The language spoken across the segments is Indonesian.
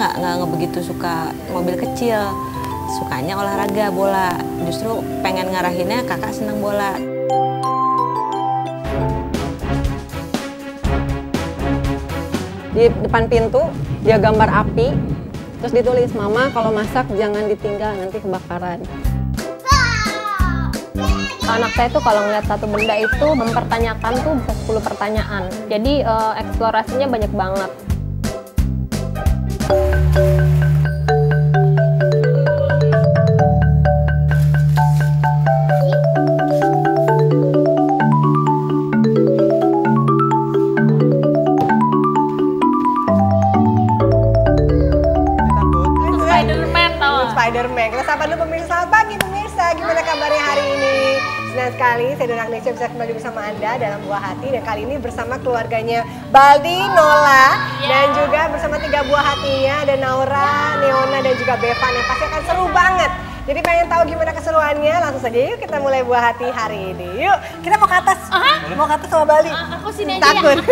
nggak begitu suka mobil kecil, sukanya olahraga bola. Justru pengen ngarahinnya kakak senang bola. Di depan pintu dia gambar api, terus ditulis, "Mama kalau masak jangan ditinggal, nanti kebakaran." Anak saya tuh kalau ngeliat satu benda itu mempertanyakan tuh bisa 10 pertanyaan. Jadi eksplorasinya banyak banget. Spiderman tau? Spiderman. Kita sapa dulu pemirsa. Selamat pagi pemirsa. Gimana kabarnya hari ini? Senang sekali saya Dona Agnesia bisa kembali bersama Anda dalam Buah Hati. Dan kali ini bersama keluarganya Baldi, Nola, dan juga bersama 3 buah hatinya. Ada Naura, Neona, dan juga Bevan yang pasti akan seru banget. Jadi pengen tahu gimana keseruannya? Langsung saja yuk kita mulai Buah Hati hari ini. Yuk, kita mau ke atas. Mau ke atas sama Baldi. Aku sini aja Takut. ya.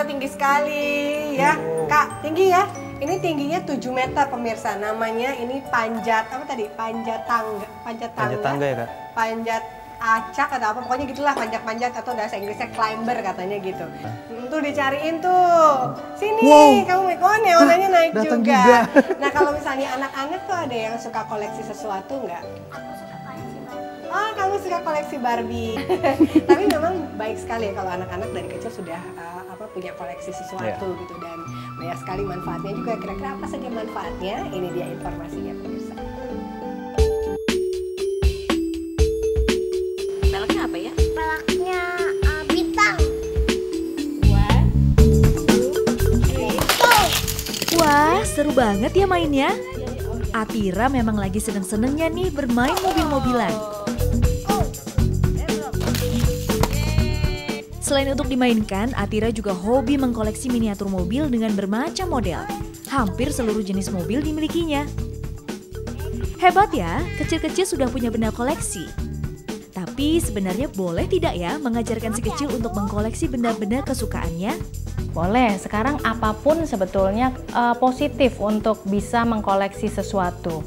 Tinggi sekali ya Kak, tinggi ya. Ini tingginya 7 meter pemirsa. Namanya ini panjat apa tadi? Panjat tangga ya Kak? Panjat acak atau apa, pokoknya gitulah, panjat-panjat atau bahasa Inggrisnya climber katanya gitu. Tuh dicariin tuh. Sini, kamu Neonanya naik juga. Nah kalau misalnya anak-anak tuh ada yang suka koleksi sesuatu nggak? Oh, kamu suka koleksi Barbie. Tapi memang baik sekali ya kalau anak-anak dari kecil sudah punya koleksi sesuatu gitu, dan banyak sekali manfaatnya juga. Kira-kira apa saja manfaatnya? Ini dia informasinya pemirsa. Peleknya apa ya? Pelaknya bintang. Wah, seru banget ya mainnya. Atira memang lagi seneng-senengnya nih bermain mobil-mobilan. Selain untuk dimainkan, Atira juga hobi mengkoleksi miniatur mobil dengan bermacam model. Hampir seluruh jenis mobil dimilikinya. Hebat ya, kecil-kecil sudah punya benda koleksi. Tapi sebenarnya boleh tidak ya mengajarkan si kecil untuk mengkoleksi benda-benda kesukaannya? Boleh, sekarang apapun sebetulnya positif untuk bisa mengkoleksi sesuatu.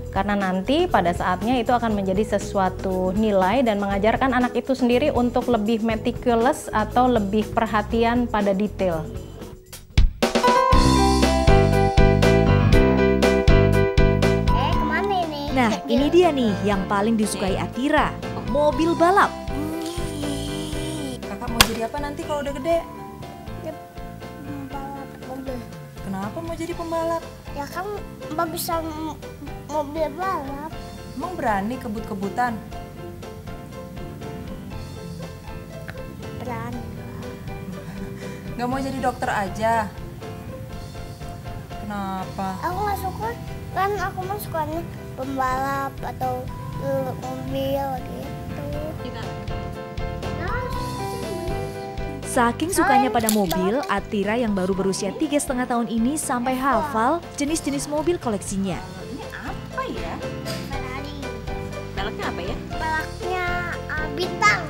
Karena nanti pada saatnya itu akan menjadi sesuatu nilai dan mengajarkan anak itu sendiri untuk lebih meticulous atau lebih perhatian pada detail. Kemana ini? Nah, ini dia nih yang paling disukai Atira, mobil balap. Kakak mau jadi apa nanti kalau udah gede? Balap mobil. Kenapa mau jadi pembalap? Ya kan Mbak bisa mobil balap. Emang berani kebut-kebutan? Berani. Nggak mau jadi dokter aja? Kenapa? Aku nggak suka, kan aku mah sukanya pembalap atau mobil gitu. Saking sukanya pada mobil, Atira yang baru berusia 3,5 tahun ini sampai hafal jenis-jenis mobil koleksinya. Ini apa ya? Ferrari. Peleknya apa ya? Pelaknya bintang.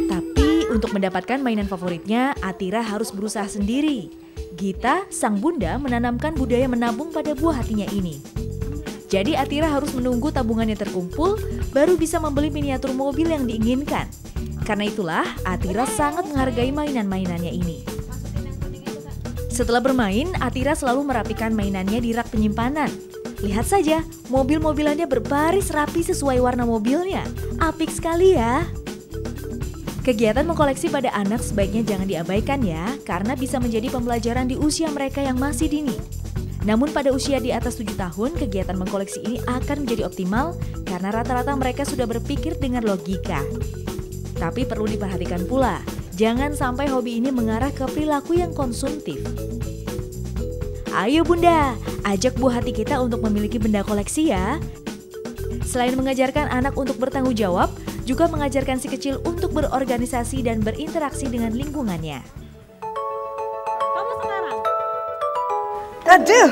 Tapi untuk mendapatkan mainan favoritnya, Atira harus berusaha sendiri. Gita, sang bunda, menanamkan budaya menabung pada buah hatinya ini. Jadi Atira harus menunggu tabungannya terkumpul, baru bisa membeli miniatur mobil yang diinginkan. Karena itulah, Atira sangat menghargai mainan-mainannya ini. Setelah bermain, Atira selalu merapikan mainannya di rak penyimpanan. Lihat saja, mobil-mobilannya berbaris rapi sesuai warna mobilnya. Apik sekali ya. Kegiatan mengkoleksi pada anak sebaiknya jangan diabaikan ya, karena bisa menjadi pembelajaran di usia mereka yang masih dini. Namun pada usia di atas 7 tahun, kegiatan mengkoleksi ini akan menjadi optimal karena rata-rata mereka sudah berpikir dengan logika. Tapi perlu diperhatikan pula, jangan sampai hobi ini mengarah ke perilaku yang konsumtif. Ayo Bunda, ajak buah hati kita untuk memiliki benda koleksi ya. Selain mengajarkan anak untuk bertanggung jawab, juga mengajarkan si kecil untuk berorganisasi dan berinteraksi dengan lingkungannya. Kamu sekarang? Aduh,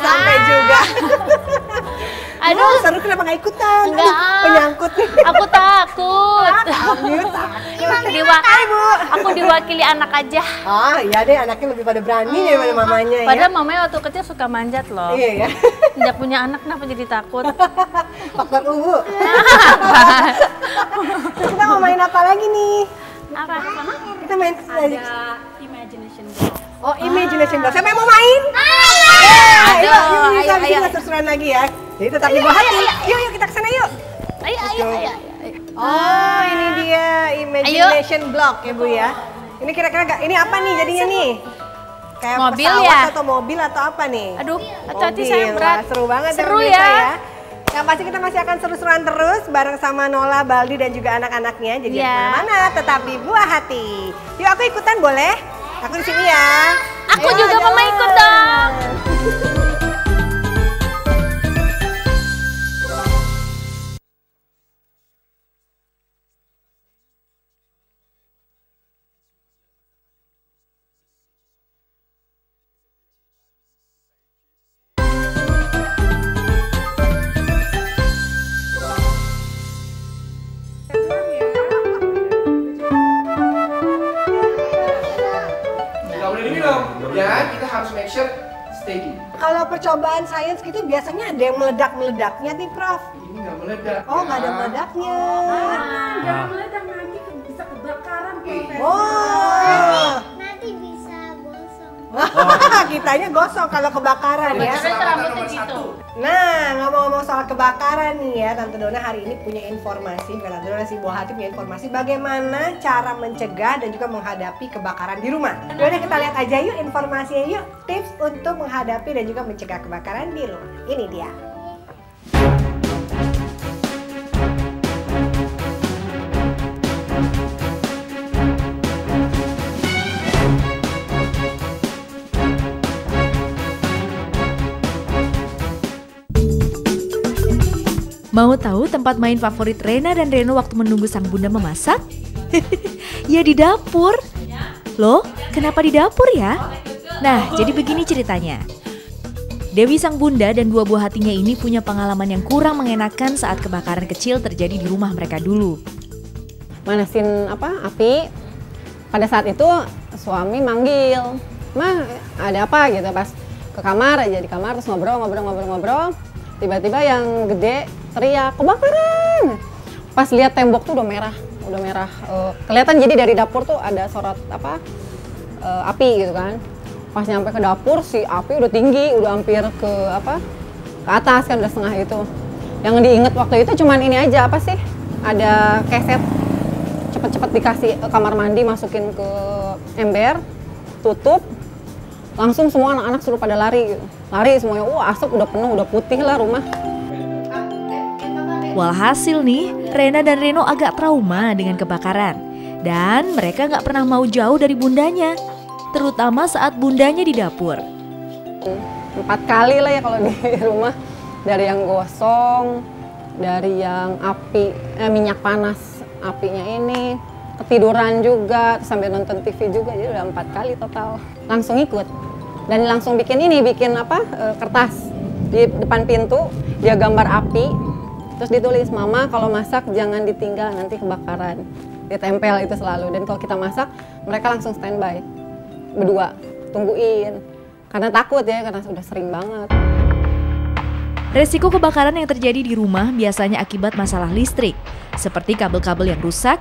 sampai juga. Aduh, seru, kenapa nggak ikutan? Enggak. Aduh, penyangkut nih. aku takut. Aku diwakili anak aja. Oh iya deh, anaknya lebih pada berani daripada mamanya ya. Padahal mamanya waktu kecil suka manjat loh. Iya ya. Sejak punya anak kenapa jadi takut? Faktor ungu. Terus kita mau main apa lagi nih? Apa? Kita main Imagination Block. Oh, Imagination Block. Siapa yang mau main? Ayo, kita seru-seruan lagi ya. Jadi tetap di bawah hati. Yuk, kita kesana yuk. Ayo. Oh, ini dia Imagination Block ya Bu ya. Ini kira-kira ini apa nih jadinya nih? Kayak Mobil pesawat ya? atau mobil atau apa nih? Aduh, Mobil. hati saya berat. Wah, seru banget Seru pemirsa ya. Yang pasti kita masih akan seru-seruan terus bareng sama Nola, Baldi dan juga anak-anaknya. Jadi Ya. kemana-mana tetap di buah hati. Yuk aku ikutan boleh? Aku di sini ya. Aku Ayo, juga mau jalan. ikut dong. Nggak boleh diminum, ya kita harus make sure steady. Kalau percobaan sains gitu biasanya ada yang meledak-meledaknya nih Prof. Ini nggak meledak. Oh, ya. nggak ada meledaknya. Jangan meledak nanti bisa kebakaran Profesor. Oh, Nanti bisa gosong. kitanya gosong kalau kebakaran ya. Keselamatan nomor 1. Nah, ngomong-ngomong soal kebakaran nih ya, Tante Dona hari ini punya informasi, bukan Tante Dona sih, Buah Hati punya informasi bagaimana cara mencegah dan juga menghadapi kebakaran di rumah. Yaudah kita lihat aja yuk informasinya yuk, tips untuk menghadapi dan juga mencegah kebakaran di rumah. Ini dia. Mau tahu tempat main favorit Rena dan Reno waktu menunggu sang bunda memasak? Ya di dapur. Loh, kenapa di dapur ya? Nah, jadi begini ceritanya. Dewi sang bunda dan dua buah hatinya ini punya pengalaman yang kurang mengenakan saat kebakaran kecil terjadi di rumah mereka dulu. Manasin api. Pada saat itu suami manggil, "Ma, ada apa?" gitu. Pas ke kamar aja, di kamar terus ngobrol. Tiba-tiba yang gede teriak, "Kebakaran!" Pas lihat tembok tuh udah merah. Kelihatan jadi dari dapur tuh ada sorot api gitu kan. Pas nyampe ke dapur si api udah tinggi, udah hampir ke atas kan, udah setengah itu. Yang diinget waktu itu cuman ini aja, ada keset, cepet-cepet dikasih kamar mandi, masukin ke ember, tutup, langsung semua anak-anak suruh pada lari gitu. Lari semuanya, asap udah penuh, udah putih lah rumah. Walhasil nih, Rena dan Reno agak trauma dengan kebakaran. Dan mereka nggak pernah mau jauh dari bundanya, terutama saat bundanya di dapur. 4 kali lah ya kalau di rumah, dari yang gosong, dari yang minyak panas apinya ini, ketiduran juga, sambil nonton TV juga, jadi udah 4 kali total. Langsung ikut dan langsung bikin kertas di depan pintu, dia gambar api, terus ditulis, "Mama kalau masak jangan ditinggal nanti kebakaran." Ditempel itu selalu, dan kalau kita masak mereka langsung standby berdua tungguin karena takut ya, karena sudah sering banget. Resiko kebakaran yang terjadi di rumah biasanya akibat masalah listrik, seperti kabel-kabel yang rusak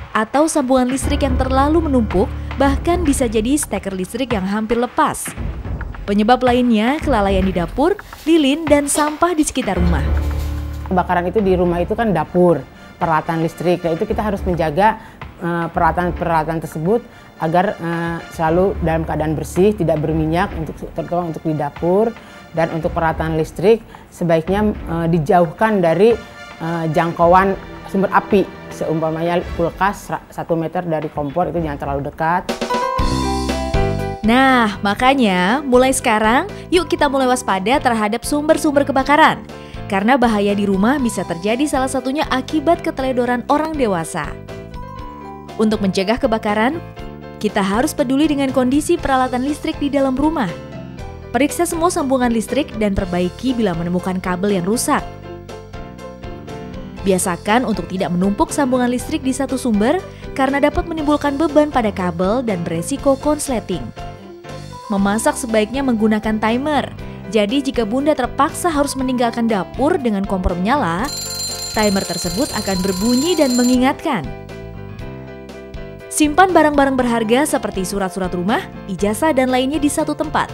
atau sambungan listrik yang terlalu menumpuk, bahkan bisa jadi steker listrik yang hampir lepas. Penyebab lainnya kelalaian di dapur, lilin, dan sampah di sekitar rumah. Kebakaran itu di rumah itu kan dapur, peralatan listrik. Nah itu kita harus menjaga peralatan tersebut agar selalu dalam keadaan bersih, tidak berminyak, terutama untuk di dapur. Dan untuk peralatan listrik sebaiknya dijauhkan dari jangkauan sumber api, seumpamanya kulkas 1 meter dari kompor itu jangan terlalu dekat. Nah, makanya mulai sekarang yuk kita mulai waspada terhadap sumber-sumber kebakaran. Karena bahaya di rumah bisa terjadi salah satunya akibat keteledoran orang dewasa. Untuk mencegah kebakaran, kita harus peduli dengan kondisi peralatan listrik di dalam rumah. Periksa semua sambungan listrik dan perbaiki bila menemukan kabel yang rusak. Biasakan untuk tidak menumpuk sambungan listrik di satu sumber karena dapat menimbulkan beban pada kabel dan beresiko konsleting. Memasak sebaiknya menggunakan timer. Jadi jika Bunda terpaksa harus meninggalkan dapur dengan kompor menyala, timer tersebut akan berbunyi dan mengingatkan. Simpan barang-barang berharga seperti surat-surat rumah, ijazah dan lainnya di satu tempat,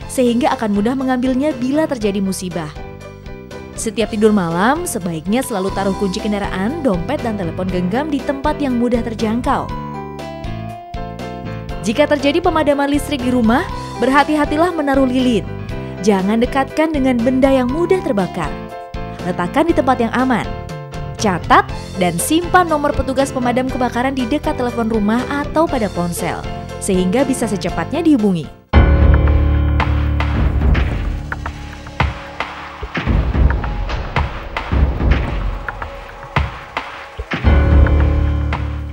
sehingga akan mudah mengambilnya bila terjadi musibah. Setiap tidur malam, sebaiknya selalu taruh kunci kendaraan, dompet, dan telepon genggam di tempat yang mudah terjangkau. Jika terjadi pemadaman listrik di rumah, berhati-hatilah menaruh lilin. Jangan dekatkan dengan benda yang mudah terbakar. Letakkan di tempat yang aman. Catat dan simpan nomor petugas pemadam kebakaran di dekat telepon rumah atau pada ponsel, sehingga bisa secepatnya dihubungi.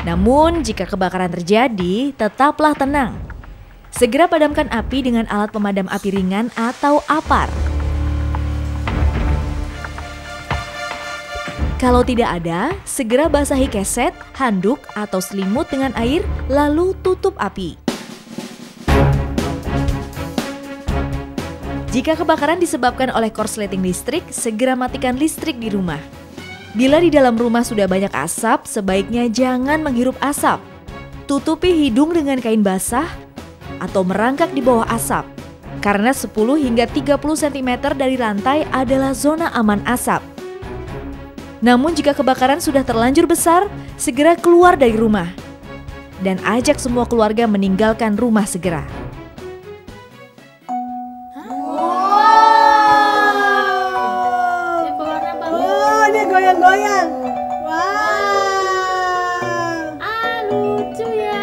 Namun, jika kebakaran terjadi, tetaplah tenang. Segera padamkan api dengan alat pemadam api ringan atau APAR. Kalau tidak ada, segera basahi keset, handuk, atau selimut dengan air, lalu tutup api. Jika kebakaran disebabkan oleh korsleting listrik, segera matikan listrik di rumah. Bila di dalam rumah sudah banyak asap, sebaiknya jangan menghirup asap. Tutupi hidung dengan kain basah atau merangkak di bawah asap. Karena 10 hingga 30 cm dari lantai adalah zona aman asap. Namun jika kebakaran sudah terlanjur besar, segera keluar dari rumah. Dan ajak semua keluarga meninggalkan rumah segera. Goyang-goyang. Wow. Lucu ya.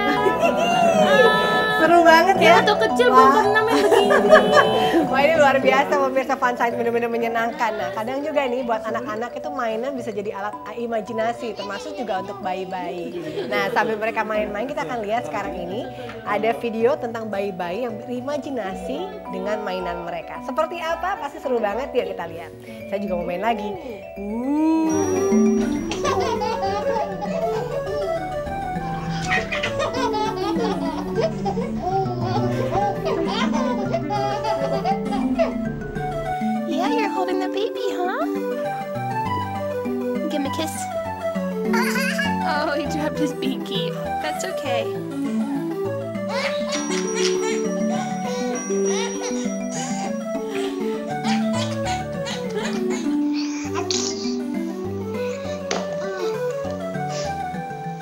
Seru banget ya. Waktu kecil belum pernah main begini. Wah, ini luar biasa pemirsa Fun Science, benar-benar menyenangkan. Nah, kadang juga nih buat anak-anak itu mainan bisa jadi alat imajinasi, termasuk juga untuk bayi-bayi. Nah, sambil mereka main-main, kita akan lihat sekarang ini ada video tentang bayi-bayi yang berimajinasi dengan mainan mereka. Seperti apa? Pasti seru banget ya, kita lihat. Saya juga mau main lagi. Yeah, you're holding the baby, huh? Give him a kiss. Oh, he dropped his binky. That's okay.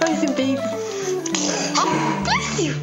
Where's your baby? Oh, bless you.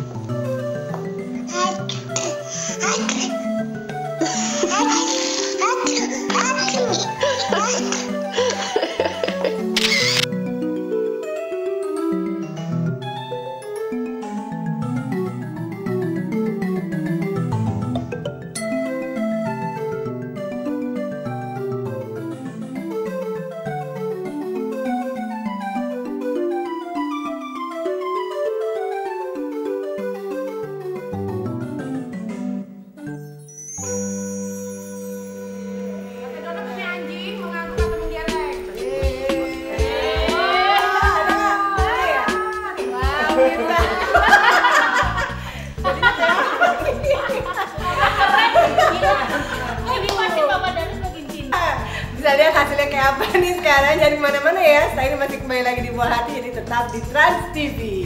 Bisa lihat hasilnya kayak apa nih sekarang. Jangan kemana-mana ya. Saya ini masih kembali lagi di Buah Hati, jadi tetap di Trans TV.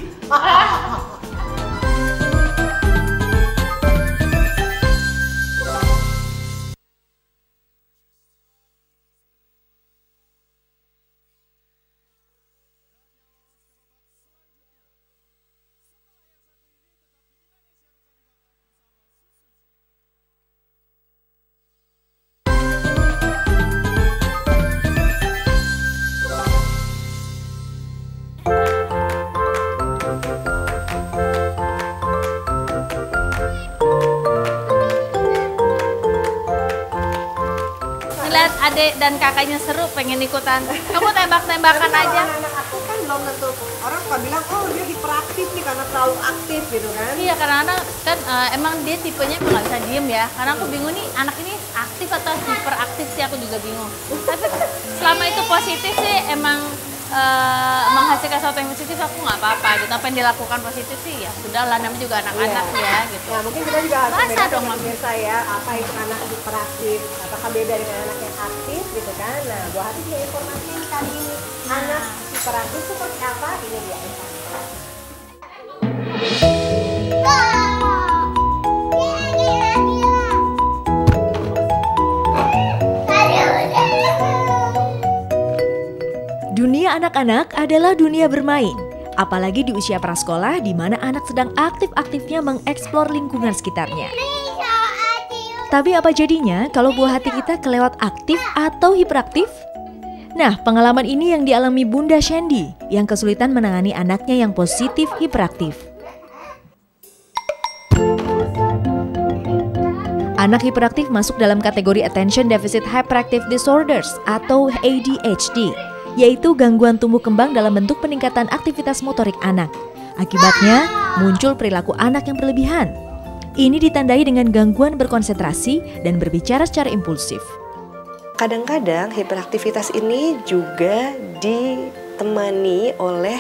adik dan kakaknya seru pengen ikutan. Kamu tembak-tembakan aja. Anak aku kan belum tentu orang suka bilang oh dia hiperaktif nih karena terlalu aktif gitu kan. Iya, kadang-kadang kan emang dia tipenya emang nggak bisa diem ya. Karena aku bingung nih anak ini aktif atau hiperaktif sih, aku juga bingung. Tapi selama itu positif sih emang menghasilkan sesuatu yang positif, aku nggak apa-apa gitu. Apa yang dilakukan positif sih ya sudahlah, namanya juga anak-anak ya gitu. Nah mungkin kita juga harus Masa dong pemirsa ya, apa itu anak hiperaktif, apakah beda dengan anak yang aktif gitu kan. Nah buah hati punya informasi kali ini, anak hiperaktif seperti apa, ini dia. Dunia anak-anak adalah dunia bermain, apalagi di usia prasekolah di mana anak sedang aktif-aktifnya mengeksplor lingkungan sekitarnya. Tapi apa jadinya kalau buah hati kita kelewat aktif atau hiperaktif? Nah, pengalaman ini yang dialami Bunda Shandy yang kesulitan menangani anaknya yang positif hiperaktif. Anak hiperaktif masuk dalam kategori Attention Deficit Hyperactive Disorders atau ADHD, yaitu gangguan tumbuh kembang dalam bentuk peningkatan aktivitas motorik anak. Akibatnya, muncul perilaku anak yang berlebihan. Ini ditandai dengan gangguan berkonsentrasi dan berbicara secara impulsif. Kadang-kadang hiperaktivitas ini juga ditemani oleh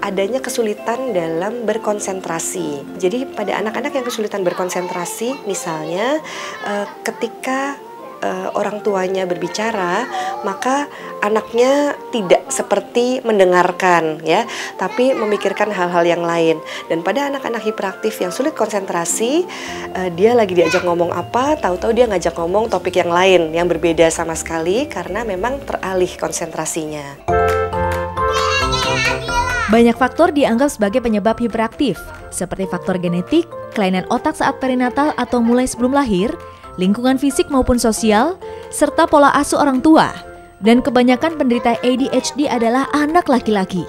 adanya kesulitan dalam berkonsentrasi. Jadi pada anak-anak yang kesulitan berkonsentrasi, misalnya ketika orang tuanya berbicara, maka anaknya tidak seperti mendengarkan ya, tapi memikirkan hal-hal yang lain. Dan pada anak-anak hiperaktif yang sulit konsentrasi, dia lagi diajak ngomong apa, tahu-tahu dia ngajak ngomong topik yang lain yang berbeda sama sekali karena memang teralih konsentrasinya. Banyak faktor dianggap sebagai penyebab hiperaktif, seperti faktor genetik, kelainan otak saat perinatal atau mulai sebelum lahir, lingkungan fisik maupun sosial, serta pola asuh orang tua. Dan kebanyakan penderita ADHD adalah anak laki-laki.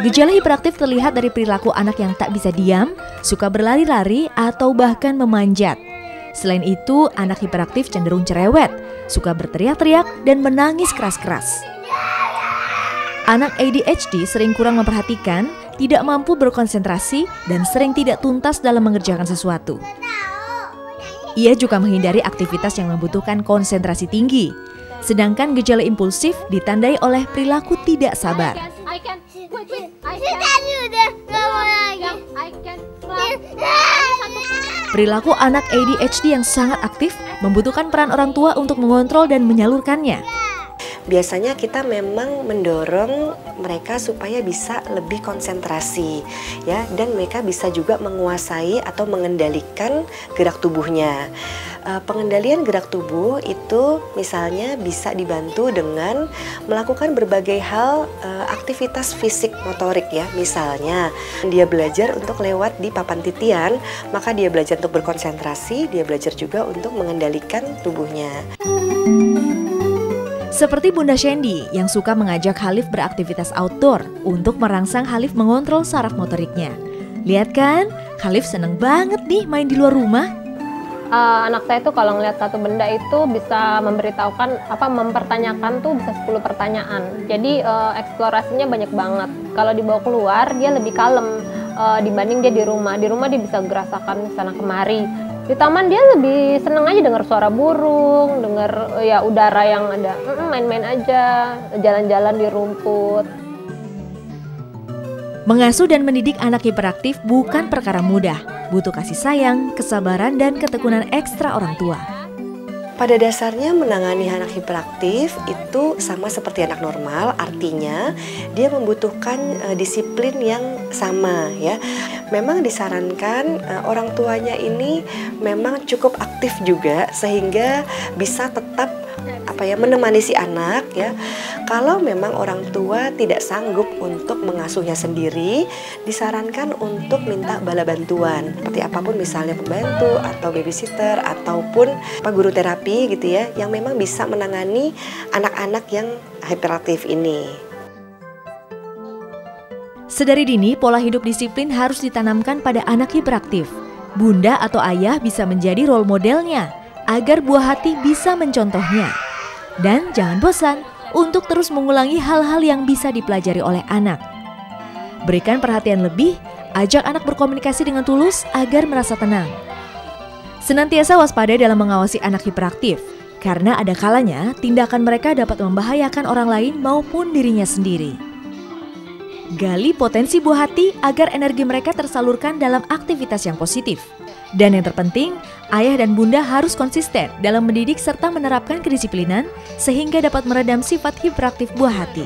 Gejala hiperaktif terlihat dari perilaku anak yang tak bisa diam, suka berlari-lari, atau bahkan memanjat. Selain itu, anak hiperaktif cenderung cerewet, suka berteriak-teriak, dan menangis keras-keras. Anak ADHD sering kurang memperhatikan, tidak mampu berkonsentrasi, dan sering tidak tuntas dalam mengerjakan sesuatu. Ia juga menghindari aktivitas yang membutuhkan konsentrasi tinggi. Sedangkan gejala impulsif ditandai oleh perilaku tidak sabar. Perilaku anak ADHD yang sangat aktif membutuhkan peran orang tua untuk mengontrol dan menyalurkannya. Biasanya kita memang mendorong mereka supaya bisa lebih konsentrasi ya, dan mereka bisa juga menguasai atau mengendalikan gerak tubuhnya. Pengendalian gerak tubuh itu misalnya bisa dibantu dengan melakukan berbagai hal aktivitas fisik motorik ya. Misalnya dia belajar untuk lewat di papan titian, maka dia belajar untuk berkonsentrasi, dia belajar juga untuk mengendalikan tubuhnya. Seperti Bunda Shandy yang suka mengajak Khalif beraktivitas outdoor untuk merangsang Khalif mengontrol saraf motoriknya. Lihat kan, Khalif seneng banget nih main di luar rumah. Anak saya tuh kalau ngeliat satu benda itu bisa mempertanyakan tuh bisa 10 pertanyaan. Jadi eksplorasinya banyak banget. Kalau dibawa keluar dia lebih kalem dibanding dia di rumah. Di rumah dia bisa gerasakan sana kemari. Di taman dia lebih seneng aja dengar suara burung, dengar ya udara yang ada, main-main aja, jalan-jalan di rumput. Mengasuh dan mendidik anak hiperaktif bukan perkara mudah, butuh kasih sayang, kesabaran, dan ketekunan ekstra orang tua. Pada dasarnya menangani anak hiperaktif itu sama seperti anak normal, artinya dia membutuhkan disiplin yang sama ya. Memang disarankan orang tuanya ini memang cukup aktif juga sehingga bisa tetap menemani si anak ya. Kalau memang orang tua tidak sanggup untuk mengasuhnya sendiri, disarankan untuk minta bala bantuan seperti apapun, misalnya pembantu atau babysitter ataupun guru terapi gitu ya, yang memang bisa menangani anak-anak yang hiperaktif ini. Sedari dini, pola hidup disiplin harus ditanamkan pada anak hiperaktif. Bunda atau ayah bisa menjadi role modelnya agar buah hati bisa mencontohnya. Dan jangan bosan untuk terus mengulangi hal-hal yang bisa dipelajari oleh anak. Berikan perhatian lebih, ajak anak berkomunikasi dengan tulus agar merasa tenang. Senantiasa waspada dalam mengawasi anak hiperaktif, karena ada kalanya tindakan mereka dapat membahayakan orang lain maupun dirinya sendiri. Gali potensi buah hati agar energi mereka tersalurkan dalam aktivitas yang positif. Dan yang terpenting, ayah dan bunda harus konsisten dalam mendidik serta menerapkan kedisiplinan sehingga dapat meredam sifat hiperaktif buah hati.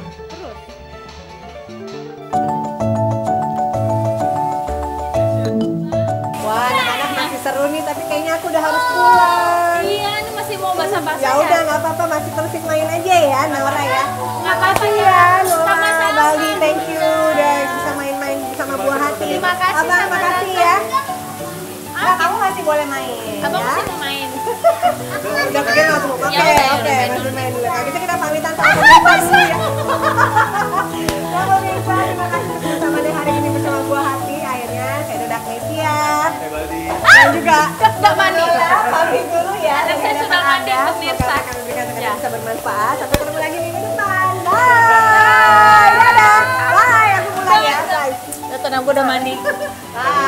Wah, anak-anak masih seru nih, tapi kayaknya aku udah harus pulang. Iya, ini masih mau basah-basah Ya udah, nggak apa-apa, masih terusin main aja ya, Naura ya. Nggak apa-apa ya, Nola, Sama-sama. Bali, thank you udah bisa main-main bersama buah hati. Terima kasih, Abang, sama makasih Raka. ya. Nah, kamu masih boleh main. Abang ya? masih mau main. Udah pergi langsung. Oke, Ya udah, oke, main masih main dulu. Kalau gitu kita pamitan sama pemirsa dulu ya. Ya pemirsa, terima kasih sudah bersama di hari ini bersama buah hati. Akhirnya saya Dodak Mesia. Dan juga Udah mandi. pamit dulu ya. Dan saya sudah mandi, pemirsa. Semoga kami berikan semoga bisa bermanfaat. Sampai ketemu lagi minggu depan. Bye. Dadah. Bye. Aku mulai ya. Bye. Tenang, gue udah mandi. Bye.